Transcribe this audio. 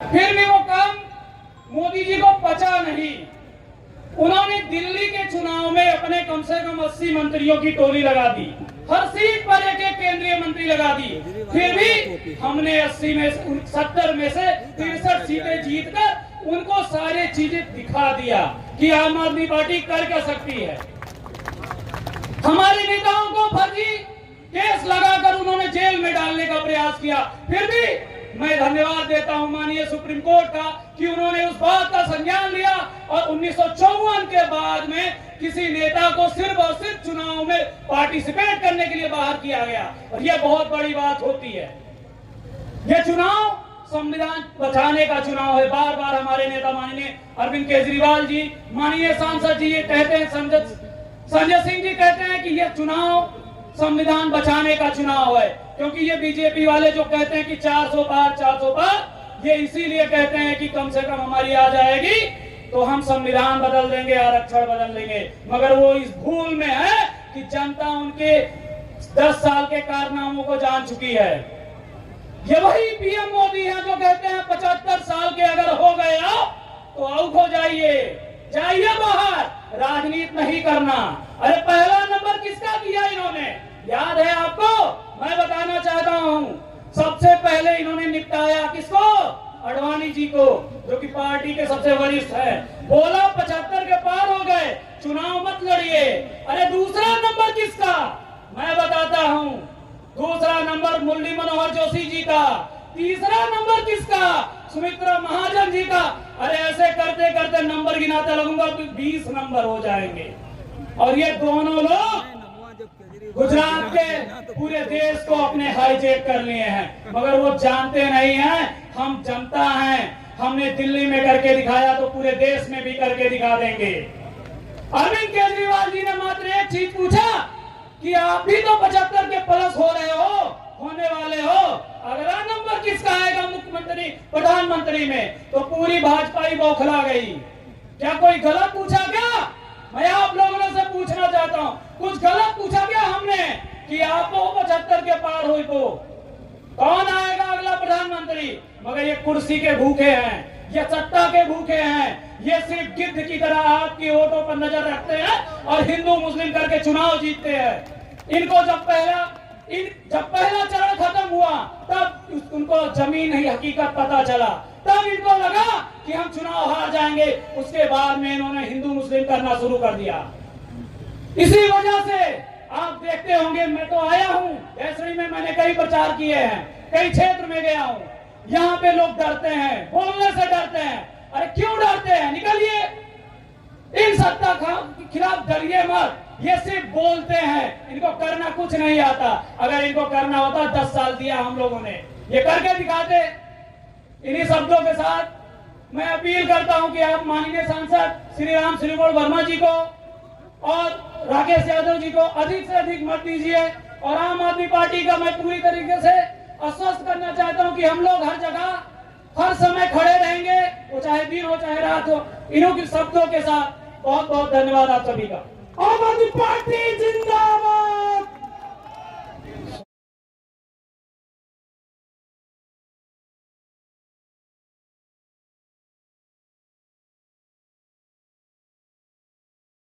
फिर भी वो काम मोदी जी को पचा नहीं। उन्होंने दिल्ली के चुनाव में अपने कम से कम 80 मंत्रियों की टोली लगा दी, हर सीट पर एक एक केंद्रीय मंत्री लगा दी। फिर भी हमने 80 में 70 में से 63 सीटें जीतकर उनको सारी चीजें दिखा दिया कि आम आदमी पार्टी कर क्या सकती है। हमारे नेताओं को फर्जी केस लगाकर उन्होंने जेल में डालने का प्रयास किया। फिर भी मैं धन्यवाद देता हूं माननीय सुप्रीम कोर्ट का कि उन्होंने उस बात का संज्ञान लिया और 1954 के बाद में किसी नेता को सिर्फ और सिर्फ चुनाव में पार्टिसिपेट करने के लिए बाहर किया गया, और यह बहुत बड़ी बात होती है। यह चुनाव संविधान बचाने का चुनाव है। बार बार हमारे नेता माननीय अरविंद केजरीवाल जी, माननीय सांसद जी ये कहते हैं, संजय सिंह जी कहते हैं कि यह चुनाव संविधान बचाने का चुनाव है, क्योंकि ये बीजेपी वाले जो कहते हैं कि 400 पार, ये इसीलिए कहते हैं कि कम से कम हमारी आ जाएगी तो हम संविधान बदल देंगे, आरक्षण बदल देंगे। मगर वो इस भूल में है कि जनता उनके 10 साल के कारनामों को जान चुकी है। ये वही पीएम मोदी है जो कहते हैं 75 साल के अगर हो गए आप तो आउट हो जाइए, जाइए बाहर, राजनीति नहीं करना। अरे पहला नंबर किसका किया इन्होंने, याद है आपको? मैं बताना चाहता हूं, सबसे पहले इन्होंने निपटाया किसको? अडवाणी जी को, जो कि पार्टी के सबसे वरिष्ठ है। बोला 75 के पार हो गए, चुनाव मत लड़िए। अरे दूसरा नंबर किसका, मैं बताता हूं। दूसरा नंबर मुरली मनोहर जोशी जी का। तीसरा नंबर किसका? सुमित्रा महाजन जी का। अरे ऐसे करते करते नंबर गिनाता लगूंगा तो 20 नंबर हो जाएंगे। और ये दोनों लोग गुजरात के पूरे देश को अपने हाईजैक कर लिए हैं, मगर वो जानते नहीं हैं हम जनता हैं। हमने दिल्ली में करके दिखाया तो पूरे देश में भी करके दिखा देंगे। अरविंद केजरीवाल जी ने मात्र एक चीज पूछा कि आप भी तो 75 के प्लस हो रहे हो, होने वाले हो, अगला नंबर किसका आएगा मुख्यमंत्री प्रधानमंत्री में? तो पूरी भाजपा ही बौखला गई। क्या कोई गलत पूछा क्या? मैं आप लोगों से पूछना चाहता हूं, कुछ गलत पूछा क्या हमने कि आपको 75 के पार हुई तो कौन आएगा अगला प्रधानमंत्री? मगर ये कुर्सी के भूखे हैं, ये सत्ता के भूखे हैं, ये सिर्फ गिद्ध की तरह आपकी वोटों पर नजर रखते हैं और हिंदू मुस्लिम करके चुनाव जीतते हैं। इनको जब पहला चरण खत्म हुआ तब उनको जमीन ही हकीकत पता चला, तब इनको लगा कि हम चुनाव हार जाएंगे। उसके बाद में इन्होंने हिंदू मुस्लिम करना शुरू कर दिया। इसी वजह से आप देखते होंगे, मैं तो आया हूं वैसे में, मैंने कई प्रचार किए हैं, कई क्षेत्र में गया हूं, यहाँ पे लोग डरते हैं, बोलने से डरते हैं। अरे क्यों डरते हैं? निकलिए, इन सत्ता के खिलाफ डरिए मत। ये सिर्फ बोलते हैं, इनको करना कुछ नहीं आता। अगर इनको करना होता 10 साल दिया हम लोगों ने, ये करके दिखाते। इन्हीं शब्दों के साथ मैं अपील करता हूं कि आप माननीय सांसद श्री राम श्रीमोल वर्मा जी को और राकेश यादव जी को अधिक से अधिक मत दीजिए। और आम आदमी पार्टी का मैं पूरी तरीके से आश्वस्त करना चाहता हूं कि हम लोग हर जगह हर समय खड़े रहेंगे, वो चाहे दिन हो चाहे रात हो। इन्हों के शब्दों के साथ बहुत बहुत धन्यवाद आप सभी का। आम आदमी पार्टी